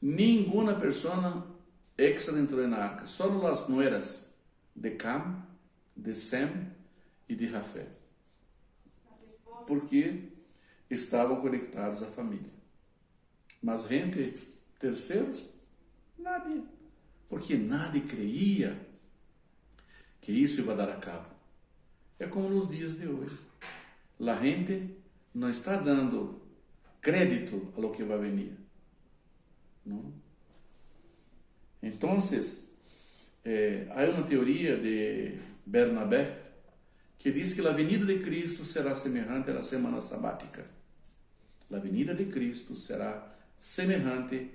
A: Nenhuma pessoa extra entrou na arca. Só as nueras de Cam, de Sem e de Jafé. Porque estavam conectados à família. Mas gente, terceiros, nadie. Porque nadie creia que isso ia dar a cabo. É como nos dias de hoje. A gente não está dando crédito a lo que vai venir. Não? Então, há uma teoria de Bernabé que diz que a venida de Cristo será semelhante à semana sabática. A venida de Cristo será semelhante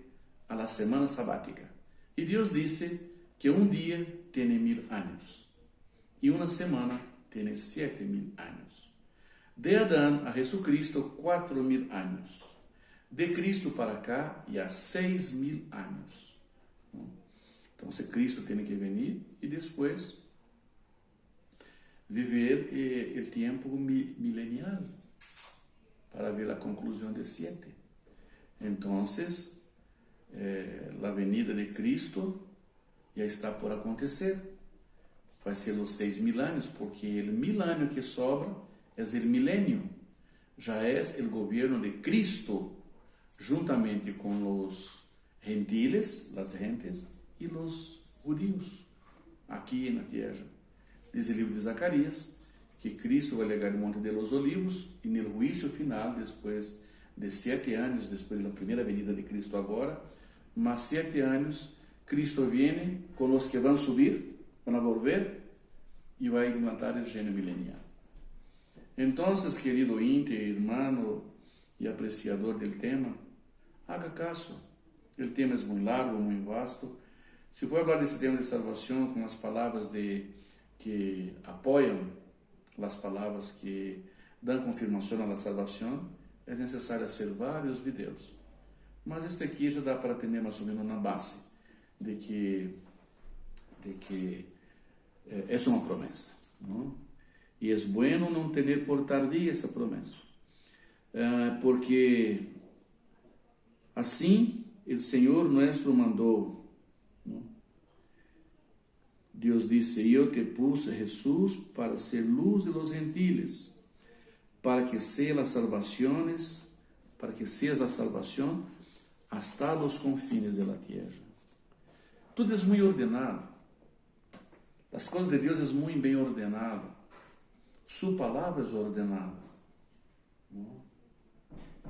A: à semana sabática. E Deus disse que um dia tem 1000 anos e uma semana tem 7000 anos. De Adão a Jesucristo, 4000 anos. De Cristo para cá, e há 6000 anos. Então, se Cristo tem que vir e depois viver o tempo milenial para ver a conclusão de 7. Então, a venida de Cristo já está por acontecer. Vai ser os 6000 anos, porque o 1000 anos que sobra é o milênio. Já é o governo de Cristo, juntamente com os gentiles, as gentes, e os judíos, aqui na terra. Diz o livro de Zacarias, que Cristo vai legar o Monte de los Olivos, e no juízo final, depois de 7 anos, depois da primeira venida de Cristo agora, mas 7 anos, Cristo vem com os que vão subir, vão volver, e vai implantar o reino milenial. Então, querido índio, irmão e apreciador do tema, haga caso. O tema é muito largo, muito vasto. Se for falar desse tema de salvação com as palavras que apoiam, as palavras que dão confirmação à salvação, é necessário fazer vários vídeos. Mas este aqui já dá para ter mais ou menos na base de que é uma promessa, não? E é bueno não ter por tardia essa promessa, porque assim o Senhor nosso mandou, não? Deus disse: eu te puse Jesus para ser luz de los gentiles, para que sean las salvaciones para que seas la salvación hasta los confines de la tierra. Tudo é muito ordenado. As coisas de Deus é muito bem ordenada. Sua palavra é ordenada.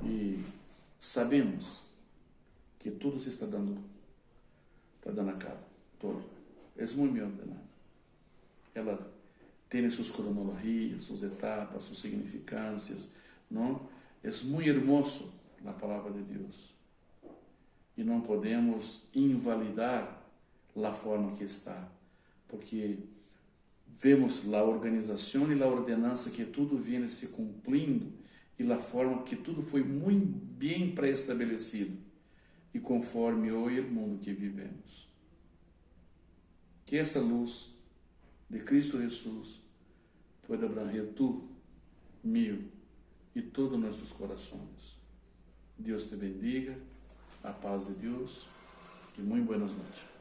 A: E sabemos que tudo se está dando a cabo. Todo. É muito bem ordenado. Ela tem suas cronologias, suas etapas, suas significâncias. Não? É muito hermoso a palavra de Deus. E não podemos invalidar a forma que está, porque vemos a organização e a ordenança que tudo vem se cumprindo e a forma que tudo foi muito bem pré-estabelecido e conforme hoje o mundo que vivemos. Que essa luz de Cristo Jesus pueda abranger tu, meu e todos nossos corações. Deus te bendiga, a paz de Deus e muito boas noites.